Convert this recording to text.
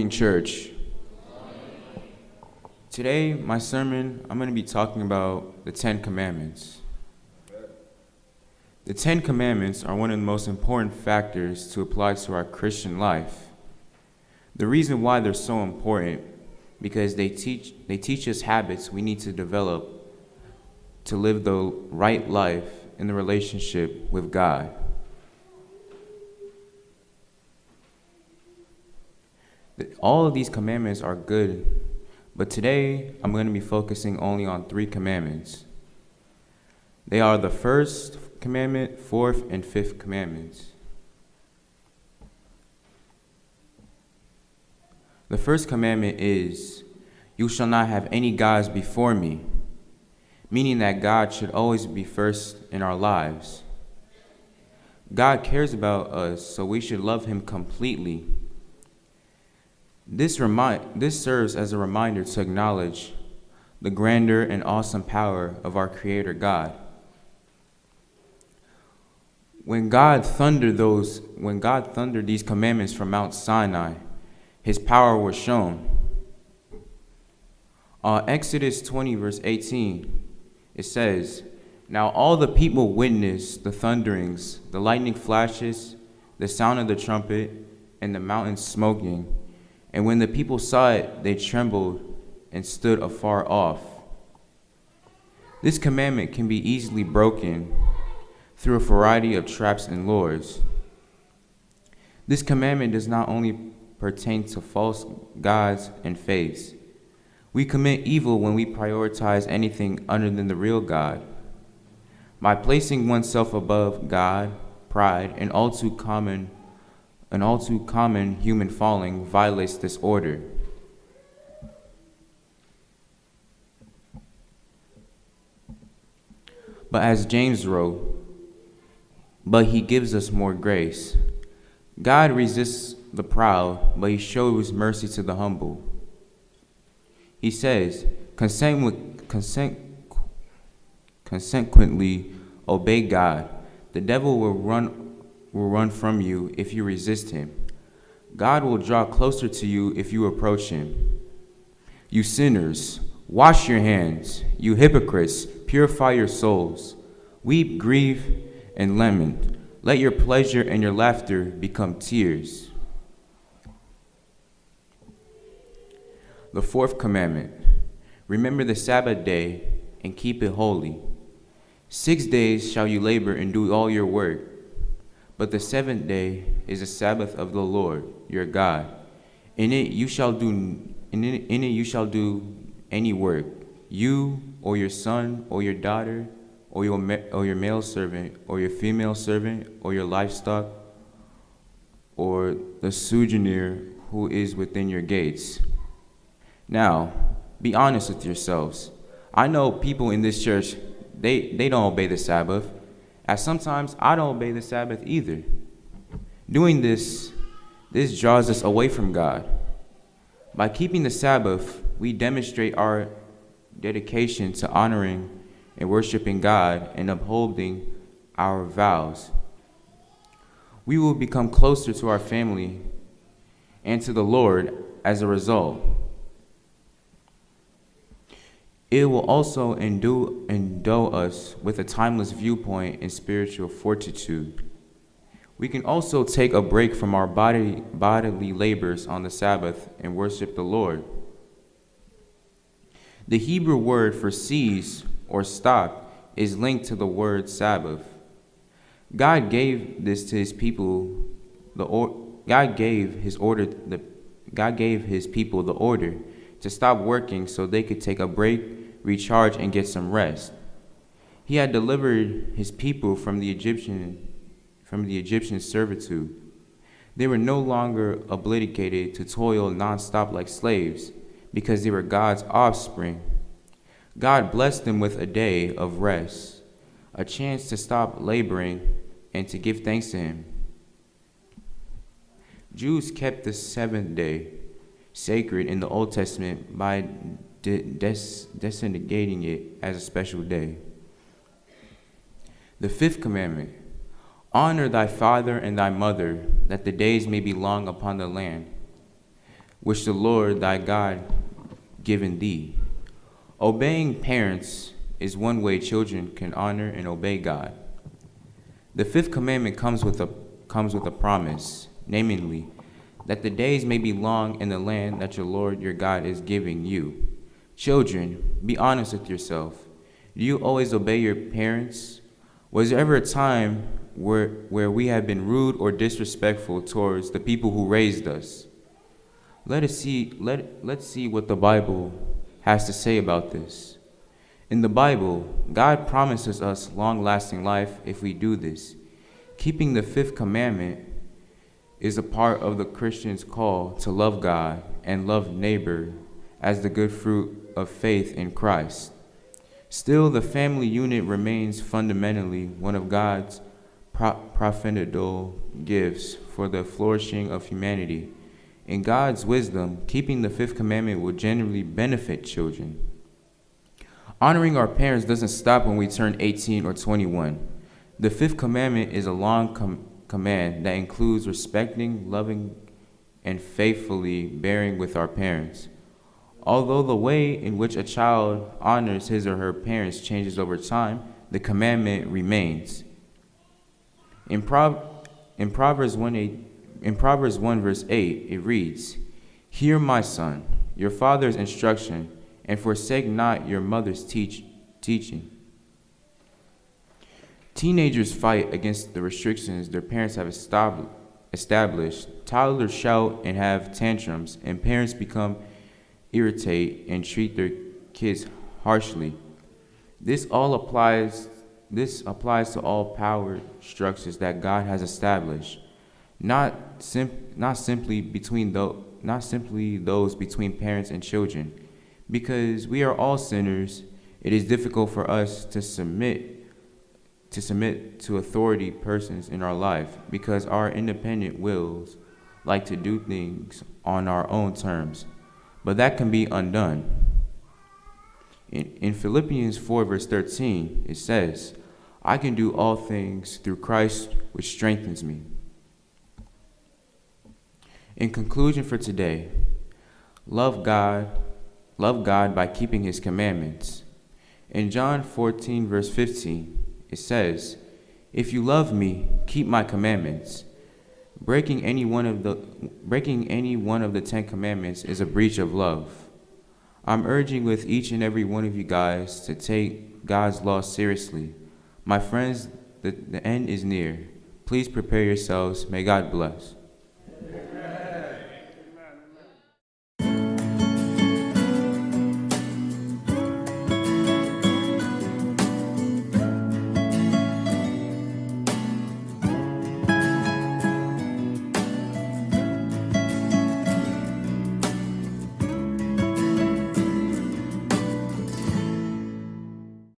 morning, church. Today, my sermon, I'm going to be talking about the 10 Commandments. The 10 Commandments are one of the most important factors to apply to our Christian life. The reason why they're so important, because they teach us habits we need to develop to live the right life in the relationship with God. All of these commandments are good, but today I'm going to be focusing only on 3 commandments. They are the first commandment, fourth, and fifth commandments. The first commandment is, "You shall not have any gods before me," meaning that God should always be first in our lives. God cares about us, so we should love him completely. This serves as a reminder to acknowledge the grandeur and awesome power of our Creator God. When God thundered these commandments from Mount Sinai, his power was shown. Exodus 20, verse 18, it says, "Now all the people witnessed the thunderings, the lightning flashes, the sound of the trumpet, and the mountain smoking. And when the people saw it, they trembled and stood afar off." This commandment can be easily broken through a variety of traps and lures. This commandment does not only pertain to false gods and faiths. We commit evil when we prioritize anything other than the real God. By placing oneself above God, pride, and all too common human falling violates this order. But as James wrote, "But he gives us more grace. God resists the proud, but he shows mercy to the humble." He says, consequently obey God. The devil will run from you if you resist him. God will draw closer to you if you approach him. You sinners, wash your hands. You hypocrites, purify your souls. Weep, grieve, and lament. Let your pleasure and your laughter become tears. The fourth commandment, remember the Sabbath day and keep it holy. 6 days shall you labor and do all your work, but the seventh day is the Sabbath of the Lord your God. In it you shall do any work, you or your son or your daughter or your male servant or your female servant or your livestock or the sojourner who is within your gates. Now, be honest with yourselves. I know people in this church, they don't obey the Sabbath. As sometimes I don't obey the Sabbath either. Doing this draws us away from God. By keeping the Sabbath, we demonstrate our dedication to honoring and worshiping God and upholding our vows. We will become closer to our family and to the Lord as a result. It will also endow us with a timeless viewpoint and spiritual fortitude. We can also take a break from our bodily labors on the Sabbath and worship the Lord. The Hebrew word for cease or stop is linked to the word Sabbath. God gave this to his people. God gave his people the order to stop working so they could take a break, recharge, and get some rest. He had delivered his people from the Egyptian servitude. They were no longer obligated to toil nonstop like slaves because they were God's offspring. God blessed them with a day of rest, a chance to stop laboring and to give thanks to him. Jews kept the seventh day sacred in the Old Testament by designating it as a special day. The fifth commandment, honor thy father and thy mother, that the days may be long upon the land. which the Lord thy God given thee. Obeying parents is one way children can honor and obey God. The fifth commandment comes with a promise, namely, that the days may be long in the land that your Lord your God is giving you. Children, be honest with yourself. Do you always obey your parents? Was there ever a time where we have been rude or disrespectful towards the people who raised us? Let's see what the Bible has to say about this. In the Bible, God promises us long-lasting life if we do this. Keeping the fifth commandment is a part of the Christian's call to love God and love neighbor as the good fruit of faith in Christ. Still, the family unit remains fundamentally one of God's providential gifts for the flourishing of humanity. In God's wisdom, keeping the fifth commandment will generally benefit children. Honoring our parents doesn't stop when we turn 18 or 21. The fifth commandment is a long command that includes respecting, loving, and faithfully bearing with our parents. Although the way in which a child honors his or her parents changes over time, the commandment remains. In Proverbs 1 verse 8, it reads, "Hear, my son, your father's instruction, and forsake not your mother's teaching." Teenagers fight against the restrictions their parents have established. Toddlers shout and have tantrums, and parents become irritated and treat their kids harshly. This applies to all power structures that God has established, not simply those between parents and children. Because we are all sinners, it is difficult for us to submit to authority persons in our life because our independent wills like to do things on our own terms. But that can be undone. In Philippians 4 verse 13, it says, "I can do all things through Christ which strengthens me." In conclusion for today, love God by keeping his commandments. In John 14 verse 15, it says, "If you love me, keep my commandments." Breaking any one of the 10 commandments is a breach of love. I'm urging with each and every one of you guys to take God's law seriously. My friends, the end is near. Please prepare yourselves. May God bless.